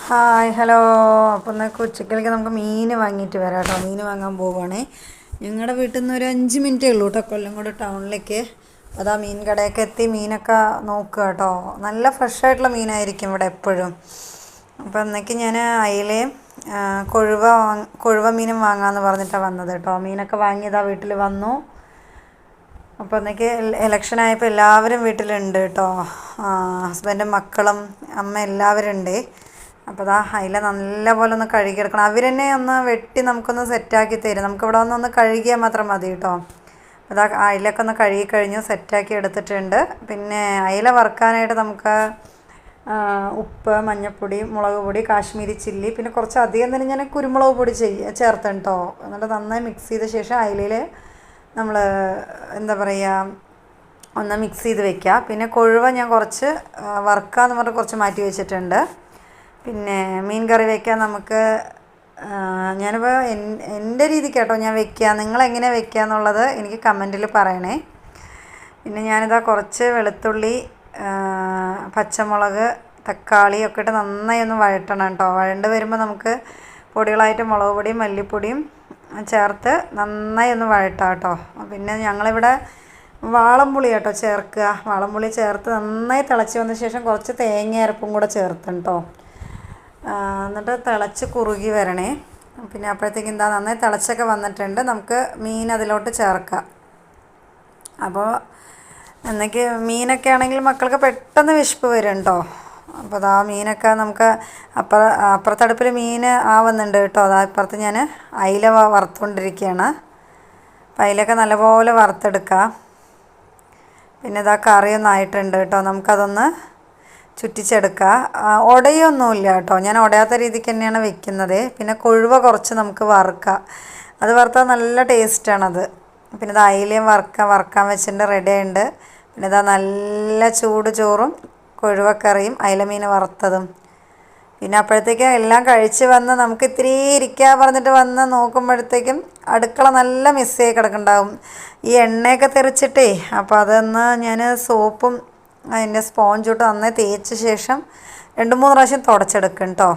Hi hello. അപ്പോൾ ഇന്നൊക്കെ ഉച്ചക്കലേക്ക് നമുക്ക് മീൻ വാങ്ങിയിട്ട് വരാം കേട്ടോ. മീൻ വാങ്ങാൻ പോവുകയാണേ. ഞങ്ങളുടെ വീട്ടിൽ നിന്ന് ഒരു 5 മിനിറ്റേ ഉള്ളൂ കേട്ടോ കൊല്ലംകോട് ടൗണിലേക്ക്. അതാ മീൻ കടയൊക്കെ എത്തി മീനൊക്കെ നോക്കുക കേട്ടോ. നല്ല ഫ്രഷായിട്ടുള്ള മീനായിരിക്കും ഇവിടെ എപ്പോഴും. അപ്പോൾ ഇന്നേക്ക് ഞാൻ അയിലയും കൊഴുവ മീനും വാങ്ങാമെന്ന് പറഞ്ഞിട്ടാണ് വന്നത് കേട്ടോ. മീനൊക്കെ വാങ്ങിയതാ വീട്ടിൽ വന്നു. അപ്പോൾ ഇന്നേക്ക് ഇലക്ഷൻ ആയപ്പോൾ എല്ലാവരും വീട്ടിലുണ്ട് കേട്ടോ. ഹസ്ബൻഡും മക്കളും അമ്മ എല്ലാവരും ഉണ്ട്. അപ്പോൾ അതാ അയില നല്ലപോലെ ഒന്ന് കഴുകിയെടുക്കണം. അവർ തന്നെ ഒന്ന് വെട്ടി നമുക്കൊന്ന് സെറ്റാക്കി തരും. നമുക്കിവിടെ ഒന്ന് കഴുകിയാൽ മാത്രം മതി കേട്ടോ. അതാ അയിലൊക്കെ ഒന്ന് കഴുകി കഴിഞ്ഞു സെറ്റാക്കി എടുത്തിട്ടുണ്ട്. പിന്നെ അയില വറുക്കാനായിട്ട് നമുക്ക് ഉപ്പ്, മഞ്ഞൾപ്പൊടി, മുളക് പൊടി, കാശ്മീരി ചില്ലി, പിന്നെ കുറച്ച് അധികം തന്നെ ഞാൻ കുരുമുളക് പൊടി ചേർത്തണം കേട്ടോ. എന്നിട്ട് നന്നായി മിക്സ് ചെയ്ത ശേഷം അയിലയിൽ നമ്മൾ എന്താ പറയുക ഒന്ന് മിക്സ് ചെയ്ത് വെക്കുക. പിന്നെ കൊഴുവ ഞാൻ കുറച്ച് വറുക്കാമെന്ന് പറഞ്ഞ് കുറച്ച് മാറ്റി വെച്ചിട്ടുണ്ട്. പിന്നെ മീൻ കറി വയ്ക്കാൻ നമുക്ക് ഞാനിപ്പോൾ എൻ്റെ രീതിക്ക് കേട്ടോ ഞാൻ വയ്ക്കുക. നിങ്ങളെങ്ങനെ വയ്ക്കുക എന്നുള്ളത് എനിക്ക് കമൻറ്റിൽ പറയണേ. പിന്നെ ഞാനിതാ കുറച്ച് വെളുത്തുള്ളി, പച്ചമുളക്, തക്കാളി ഒക്കെ ഇട്ട് നന്നായി ഒന്ന് വഴറ്റണം കേട്ടോ. വഴണ്ട് വരുമ്പോൾ നമുക്ക് പൊടികളായിട്ട് മുളക് പൊടിയും മല്ലിപ്പൊടിയും ചേർത്ത് നന്നായി ഒന്ന് വഴറ്റാം കേട്ടോ. പിന്നെ ഞങ്ങളിവിടെ വാളംപുളി കേട്ടോ ചേർക്കുക. വാളംപുളി ചേർത്ത് നന്നായി തിളച്ച് വന്ന ശേഷം കുറച്ച് തേങ്ങ അരപ്പും കൂടെ ചേർത്തും കേട്ടോ. എന്നിട്ട് തിളച്ച് കുറുകി വരണേ. പിന്നെ അപ്പോഴത്തേക്ക് എന്താ നന്നായി തിളച്ചൊക്കെ വന്നിട്ടുണ്ട്. നമുക്ക് മീൻ അതിലോട്ട് ചേർക്കാം. അപ്പോൾ എന്നൊക്കെ മീനൊക്കെ ആണെങ്കിൽ മക്കൾക്ക് പെട്ടെന്ന് വിശപ്പ് വരും കേട്ടോ. അപ്പോൾ അതാ മീനൊക്കെ നമുക്ക് അപ്പുറത്തടുപ്പിൽ മീൻ ആവുന്നുണ്ട് കേട്ടോ. അതാ ഇപ്പുറത്ത് ഞാൻ അയില വറുത്തുകൊണ്ടിരിക്കുകയാണ്. അപ്പോൾ അയിലൊക്കെ നല്ലപോലെ വറുത്തെടുക്കാം. പിന്നെ ഇതാ കറിയൊന്നും ആയിട്ടുണ്ട് കേട്ടോ. നമുക്കതൊന്ന് ചുറ്റിച്ചെടുക്കുക. ഉടയൊന്നുമില്ല കേട്ടോ. ഞാൻ ഉടയാത്ത രീതിക്ക് തന്നെയാണ് വെക്കുന്നത്. പിന്നെ കൊഴുവ കുറച്ച് നമുക്ക് വറുക്കാം. അത് വറുത്താൽ നല്ല ടേസ്റ്റാണത്. പിന്നെ ഇത് അയിലയും വറുക്കാൻ വെച്ചിട്ടുണ്ട്, റെഡി ആയിട്ടുണ്ട്. പിന്നെ ഇതാ നല്ല ചൂട് ചോറും കൊഴുവക്കറിയും അയിലമീൻ വറുത്തതും. പിന്നെ അപ്പോഴത്തേക്കും എല്ലാം കഴിച്ച് വന്ന് നമുക്ക് ഇത്തിരി ഇരിക്കാൻ പറഞ്ഞിട്ട് വന്ന് നോക്കുമ്പോഴത്തേക്കും അടുക്കള നല്ല മിസ്സായി കിടക്കുന്നുണ്ടാവും. ഈ എണ്ണയൊക്കെ തെറിച്ചിട്ടേ. അപ്പോൾ അതൊന്ന് ഞാൻ സോപ്പും അതിൻ്റെ സ്പോഞ്ച് ഇട്ട് നന്നായി തേച്ച ശേഷം 2-3 പ്രാവശ്യം തുടച്ചെടുക്കും കേട്ടോ.